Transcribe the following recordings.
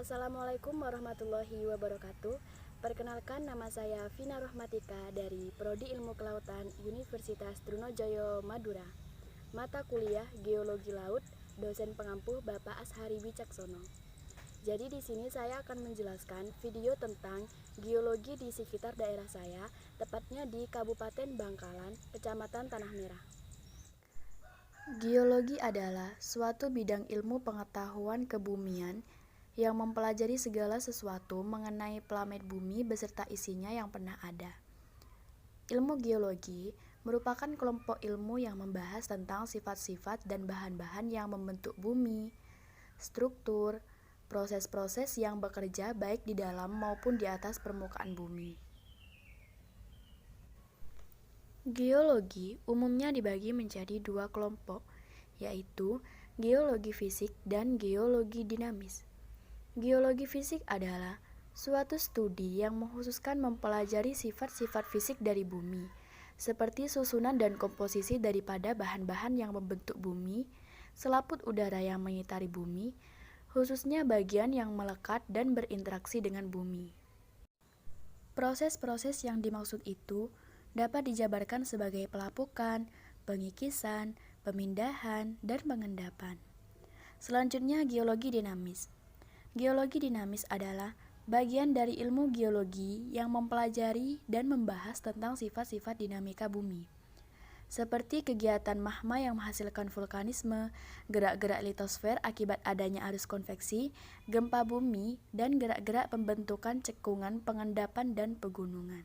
Assalamualaikum warahmatullahi wabarakatuh. Perkenalkan, nama saya Vina Rohmatika dari Prodi Ilmu Kelautan Universitas Trunojoyo Madura. Mata kuliah Geologi Laut, dosen pengampu Bapak Ashari Wicaksono. Jadi di sini saya akan menjelaskan video tentang geologi di sekitar daerah saya, tepatnya di Kabupaten Bangkalan, Kecamatan Tanah Merah. Geologi adalah suatu bidang ilmu pengetahuan kebumian yang mempelajari segala sesuatu mengenai planet bumi beserta isinya yang pernah ada. Ilmu geologi merupakan kelompok ilmu yang membahas tentang sifat-sifat dan bahan-bahan yang membentuk bumi, struktur, proses-proses yang bekerja baik di dalam maupun di atas permukaan bumi. Geologi umumnya dibagi menjadi dua kelompok, yaitu geologi fisik dan geologi dinamis. Geologi fisik adalah suatu studi yang mengkhususkan mempelajari sifat-sifat fisik dari bumi, seperti susunan dan komposisi daripada bahan-bahan yang membentuk bumi, selaput udara yang mengitari bumi, khususnya bagian yang melekat dan berinteraksi dengan bumi. Proses-proses yang dimaksud itu dapat dijabarkan sebagai pelapukan, pengikisan, pemindahan, dan pengendapan. Selanjutnya, geologi dinamis. Geologi dinamis adalah bagian dari ilmu geologi yang mempelajari dan membahas tentang sifat-sifat dinamika bumi, seperti kegiatan magma yang menghasilkan vulkanisme, gerak-gerak litosfer akibat adanya arus konveksi, gempa bumi, dan gerak-gerak pembentukan cekungan, pengendapan, dan pegunungan.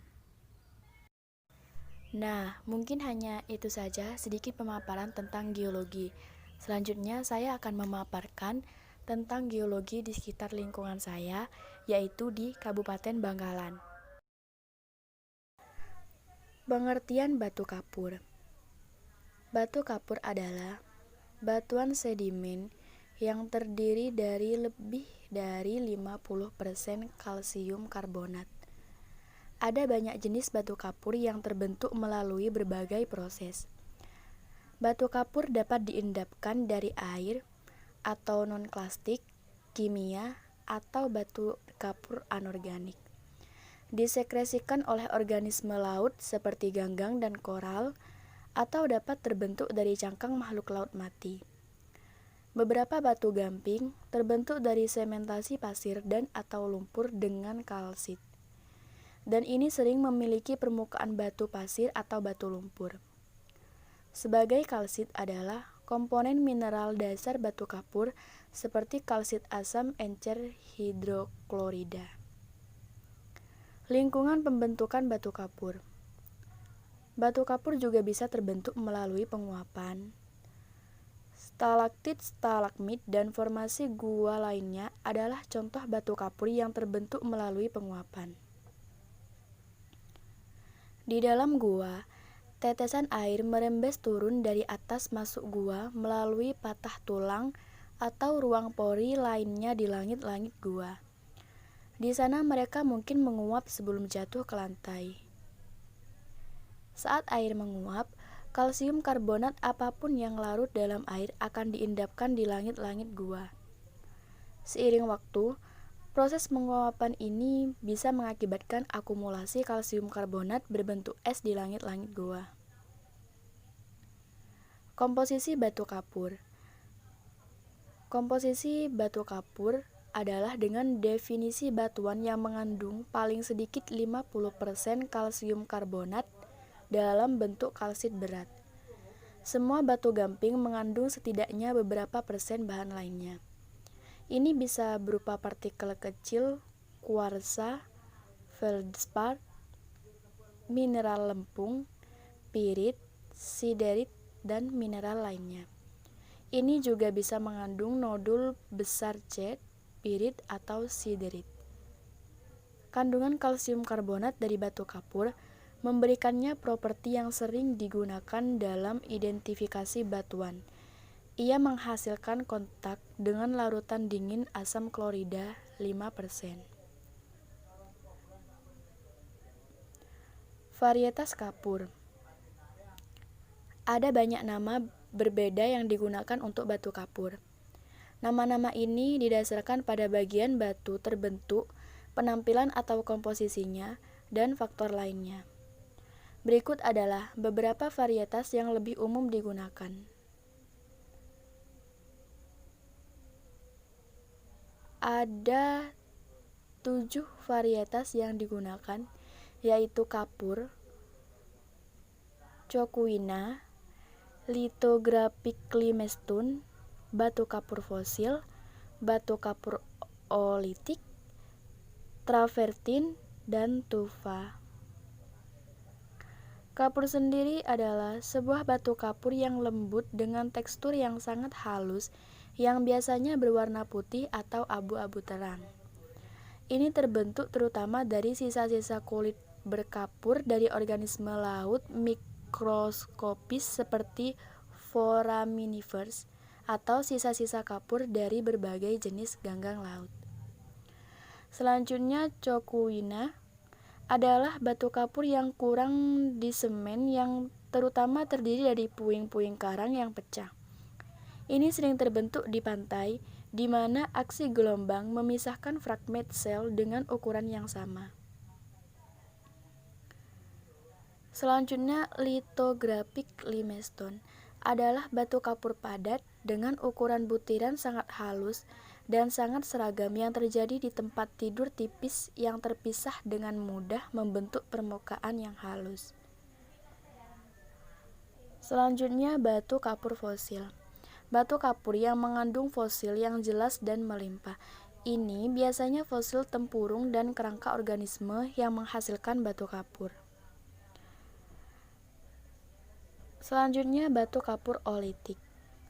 Nah, mungkin hanya itu saja sedikit pemaparan tentang geologi. Selanjutnya, saya akan memaparkan tentang geologi di sekitar lingkungan saya, yaitu di Kabupaten Bangkalan. Pengertian batu kapur. Batu kapur adalah batuan sedimen yang terdiri dari lebih dari 50% kalsium karbonat. Ada banyak jenis batu kapur yang terbentuk melalui berbagai proses. Batu kapur dapat diendapkan dari air atau non-klastik, kimia, atau batu kapur anorganik. Disekresikan oleh organisme laut seperti ganggang dan koral, atau dapat terbentuk dari cangkang makhluk laut mati. Beberapa batu gamping terbentuk dari sementasi pasir dan atau lumpur dengan kalsit. Dan ini sering memiliki permukaan batu pasir atau batu lumpur. Sebagai kalsit adalah komponen mineral dasar batu kapur seperti kalsit asam encer hidroklorida. Lingkungan pembentukan batu kapur. Batu kapur juga bisa terbentuk melalui penguapan. Stalaktit, stalagmit, dan formasi gua lainnya adalah contoh batu kapur yang terbentuk melalui penguapan. Di dalam gua, tetesan air merembes turun dari atas masuk gua melalui patah tulang atau ruang pori lainnya di langit-langit gua. Di sana mereka mungkin menguap sebelum jatuh ke lantai. Saat air menguap, kalsium karbonat apapun yang larut dalam air akan diendapkan di langit-langit gua. Seiring waktu, proses penguapan ini bisa mengakibatkan akumulasi kalsium karbonat berbentuk es di langit-langit gua. Komposisi batu kapur. Komposisi batu kapur adalah dengan definisi batuan yang mengandung paling sedikit 50% kalsium karbonat dalam bentuk kalsit berat. Semua batu gamping mengandung setidaknya beberapa persen bahan lainnya. Ini bisa berupa partikel kecil, kuarsa, feldspar, mineral lempung, pirit, siderit, dan mineral lainnya. Ini juga bisa mengandung nodul besar jet, pirit, atau siderit. Kandungan kalsium karbonat dari batu kapur memberikannya properti yang sering digunakan dalam identifikasi batuan. Ia menghasilkan kontak dengan larutan dingin asam klorida 5%. Varietas kapur. Ada banyak nama berbeda yang digunakan untuk batu kapur. Nama-nama ini didasarkan pada bagian batu terbentuk, penampilan atau komposisinya, dan faktor lainnya. Berikut adalah beberapa varietas yang lebih umum digunakan. Ada 7 varietas yang digunakan, yaitu kapur, cokuina, lithographic limestone, batu kapur fosil, batu kapur olitik, travertin, dan tufa. Kapur sendiri adalah sebuah batu kapur yang lembut dengan tekstur yang sangat halus yang biasanya berwarna putih atau abu-abu terang. Ini terbentuk terutama dari sisa-sisa kulit berkapur dari organisme laut mikroskopis seperti foraminifers atau sisa-sisa kapur dari berbagai jenis ganggang laut. Selanjutnya, cokuina adalah batu kapur yang kurang di semen yang terutama terdiri dari puing-puing karang yang pecah. Ini sering terbentuk di pantai, di mana aksi gelombang memisahkan fragmen sel dengan ukuran yang sama. Selanjutnya, lithographic limestone adalah batu kapur padat dengan ukuran butiran sangat halus dan sangat seragam yang terjadi di tempat tidur tipis yang terpisah dengan mudah membentuk permukaan yang halus. Selanjutnya, batu kapur fosil. Batu kapur yang mengandung fosil yang jelas dan melimpah. Ini biasanya fosil tempurung dan kerangka organisme yang menghasilkan batu kapur. Selanjutnya, batu kapur olitik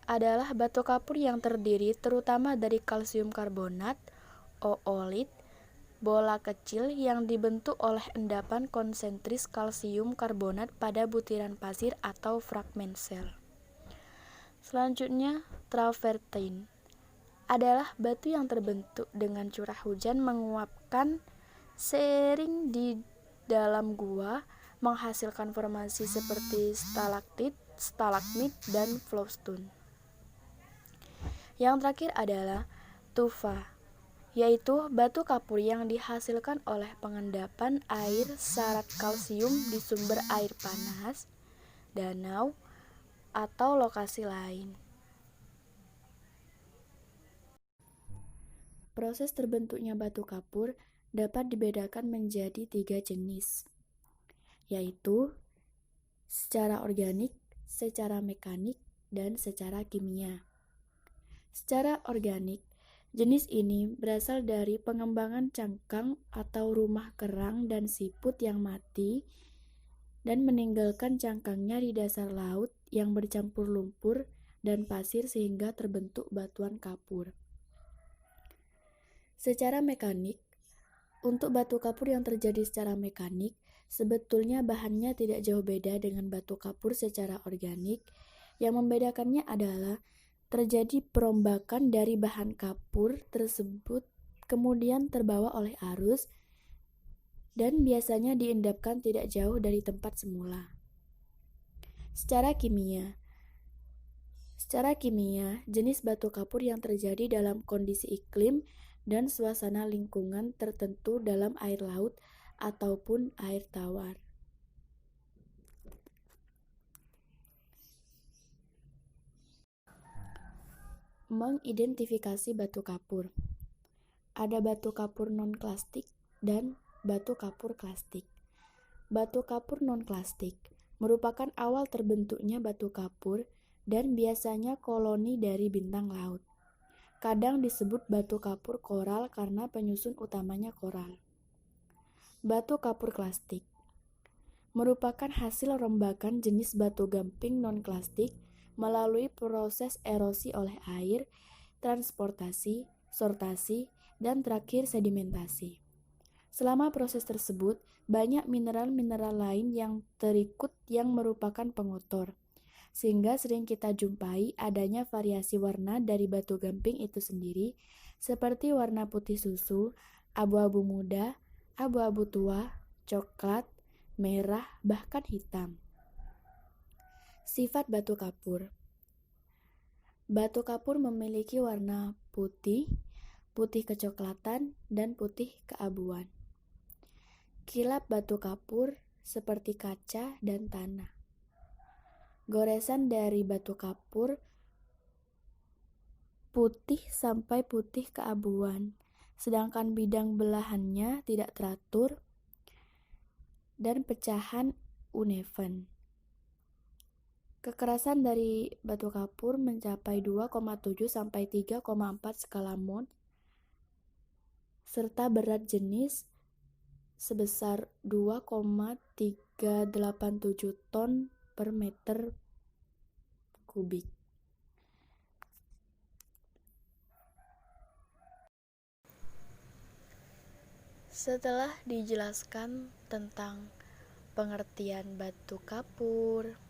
adalah batu kapur yang terdiri terutama dari kalsium karbonat, oolit, bola kecil yang dibentuk oleh endapan konsentris kalsium karbonat pada butiran pasir atau fragmen sel. Selanjutnya, travertin adalah batu yang terbentuk dengan curah hujan menguapkan seiring di dalam gua, menghasilkan formasi seperti stalaktit, stalagmit, dan flowstone. Yang terakhir adalah tufa, yaitu batu kapur yang dihasilkan oleh pengendapan air syarat kalsium di sumber air panas, danau, atau lokasi lain. Proses terbentuknya batu kapur dapat dibedakan menjadi 3 jenis, yaitu secara organik, secara mekanik, dan secara kimia. Secara organik, jenis ini berasal dari pengembangan cangkang atau rumah kerang dan siput yang mati dan meninggalkan cangkangnya di dasar laut yang bercampur lumpur dan pasir sehingga terbentuk batuan kapur. Secara mekanik, untuk batu kapur yang terjadi secara mekanik, sebetulnya bahannya tidak jauh beda dengan batu kapur secara organik. Yang membedakannya adalah terjadi perombakan dari bahan kapur tersebut kemudian terbawa oleh arus dan biasanya diendapkan tidak jauh dari tempat semula. Secara kimia, jenis batu kapur yang terjadi dalam kondisi iklim dan suasana lingkungan tertentu dalam air laut ataupun air tawar. Mengidentifikasi batu kapur. Ada batu kapur non-klastik dan batu kapur klastik. Batu kapur non-klastik merupakan awal terbentuknya batu kapur dan biasanya koloni dari bintang laut. Kadang disebut batu kapur koral karena penyusun utamanya koral. Batu kapur klastik merupakan hasil rombakan jenis batu gamping non-klastik melalui proses erosi oleh air, transportasi, sortasi, dan terakhir sedimentasi. Selama proses tersebut, banyak mineral-mineral lain yang terikut yang merupakan pengotor, sehingga sering kita jumpai adanya variasi warna dari batu gamping itu sendiri, seperti warna putih susu, abu-abu muda, abu-abu tua, coklat, merah, bahkan hitam. Sifat batu kapur. Batu kapur memiliki warna putih, putih kecoklatan, dan putih keabuan. Kilap batu kapur seperti kaca dan tanah. Goresan dari batu kapur putih sampai putih keabuan, sedangkan bidang belahannya tidak teratur dan pecahan uneven. Kekerasan dari batu kapur mencapai 2,7 sampai 3,4 skala Mohs, serta berat jenis sebesar 2,387 ton per meter kubik. Setelah dijelaskan tentang pengertian batu kapur,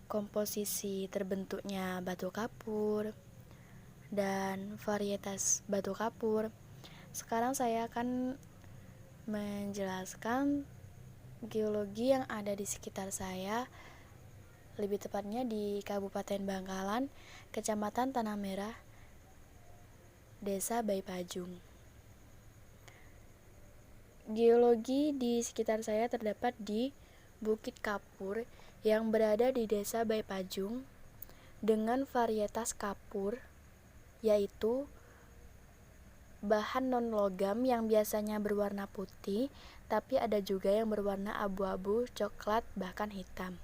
komposisi terbentuknya batu kapur, dan varietas batu kapur, sekarang saya akan menjelaskan geologi yang ada di sekitar saya, lebih tepatnya di Kabupaten Bangkalan, Kecamatan Tanah Merah, Desa Baipajung. Geologi di sekitar saya terdapat di Bukit Kapur yang berada di Desa Baipajung dengan varietas kapur, yaitu bahan non-logam yang biasanya berwarna putih, tapi ada juga yang berwarna abu-abu, coklat, bahkan hitam.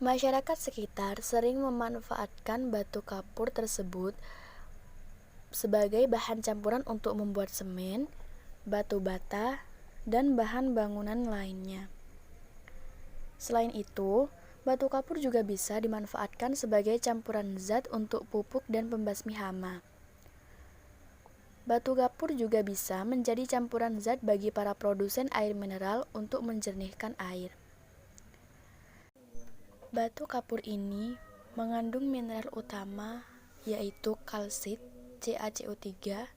Masyarakat sekitar sering memanfaatkan batu kapur tersebut sebagai bahan campuran untuk membuat semen, batu bata, dan bahan bangunan lainnya. Selain itu, batu kapur juga bisa dimanfaatkan sebagai campuran zat untuk pupuk dan pembasmi hama. Batu kapur juga bisa menjadi campuran zat bagi para produsen air mineral untuk menjernihkan air. Batu kapur ini mengandung mineral utama yaitu kalsit, CaCO3.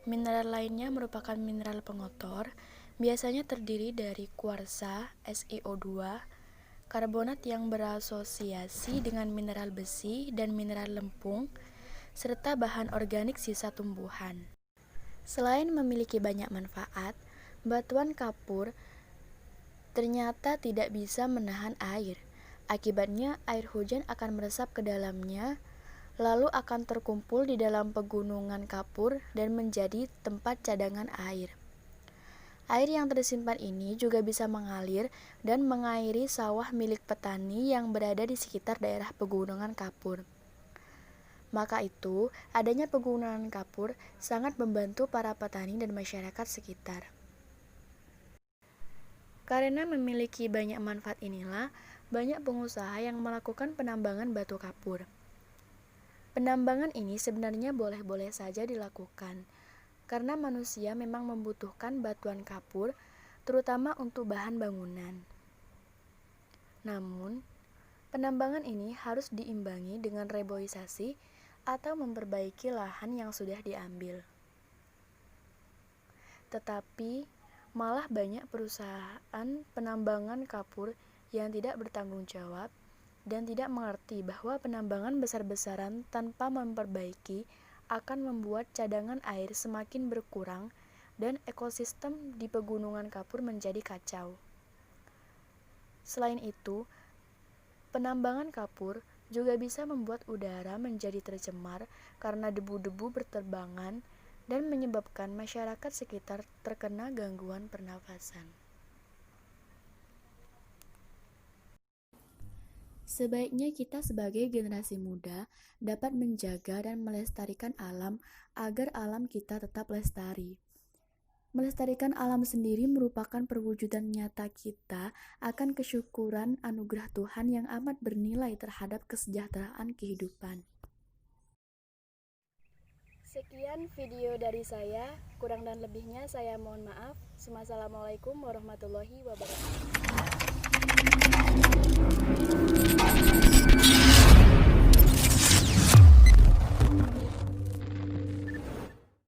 Mineral lainnya merupakan mineral pengotor, biasanya terdiri dari kuarsa, SiO2, karbonat yang berasosiasi dengan mineral besi dan mineral lempung, serta bahan organik sisa tumbuhan. Selain memiliki banyak manfaat, batuan kapur ternyata tidak bisa menahan air. Akibatnya, air hujan akan meresap ke dalamnya, lalu akan terkumpul di dalam pegunungan kapur dan menjadi tempat cadangan air. Air yang tersimpan ini juga bisa mengalir dan mengairi sawah milik petani yang berada di sekitar daerah pegunungan kapur. Maka itu, adanya pegunungan kapur sangat membantu para petani dan masyarakat sekitar. Karena memiliki banyak manfaat inilah, banyak pengusaha yang melakukan penambangan batu kapur. Penambangan ini sebenarnya boleh-boleh saja dilakukan, karena manusia memang membutuhkan batuan kapur, terutama untuk bahan bangunan. Namun, penambangan ini harus diimbangi dengan reboisasi atau memperbaiki lahan yang sudah diambil. Tetapi, malah banyak perusahaan penambangan kapur yang tidak bertanggung jawab dan tidak mengerti bahwa penambangan besar-besaran tanpa memperbaiki akan membuat cadangan air semakin berkurang dan ekosistem di pegunungan kapur menjadi kacau. Selain itu, penambangan kapur juga bisa membuat udara menjadi tercemar karena debu-debu berterbangan dan menyebabkan masyarakat sekitar terkena gangguan pernafasan. Sebaiknya kita sebagai generasi muda dapat menjaga dan melestarikan alam agar alam kita tetap lestari. Melestarikan alam sendiri merupakan perwujudan nyata kita akan kesyukuran anugerah Tuhan yang amat bernilai terhadap kesejahteraan kehidupan. Sekian video dari saya, kurang dan lebihnya saya mohon maaf. Wassalamualaikum warahmatullahi wabarakatuh.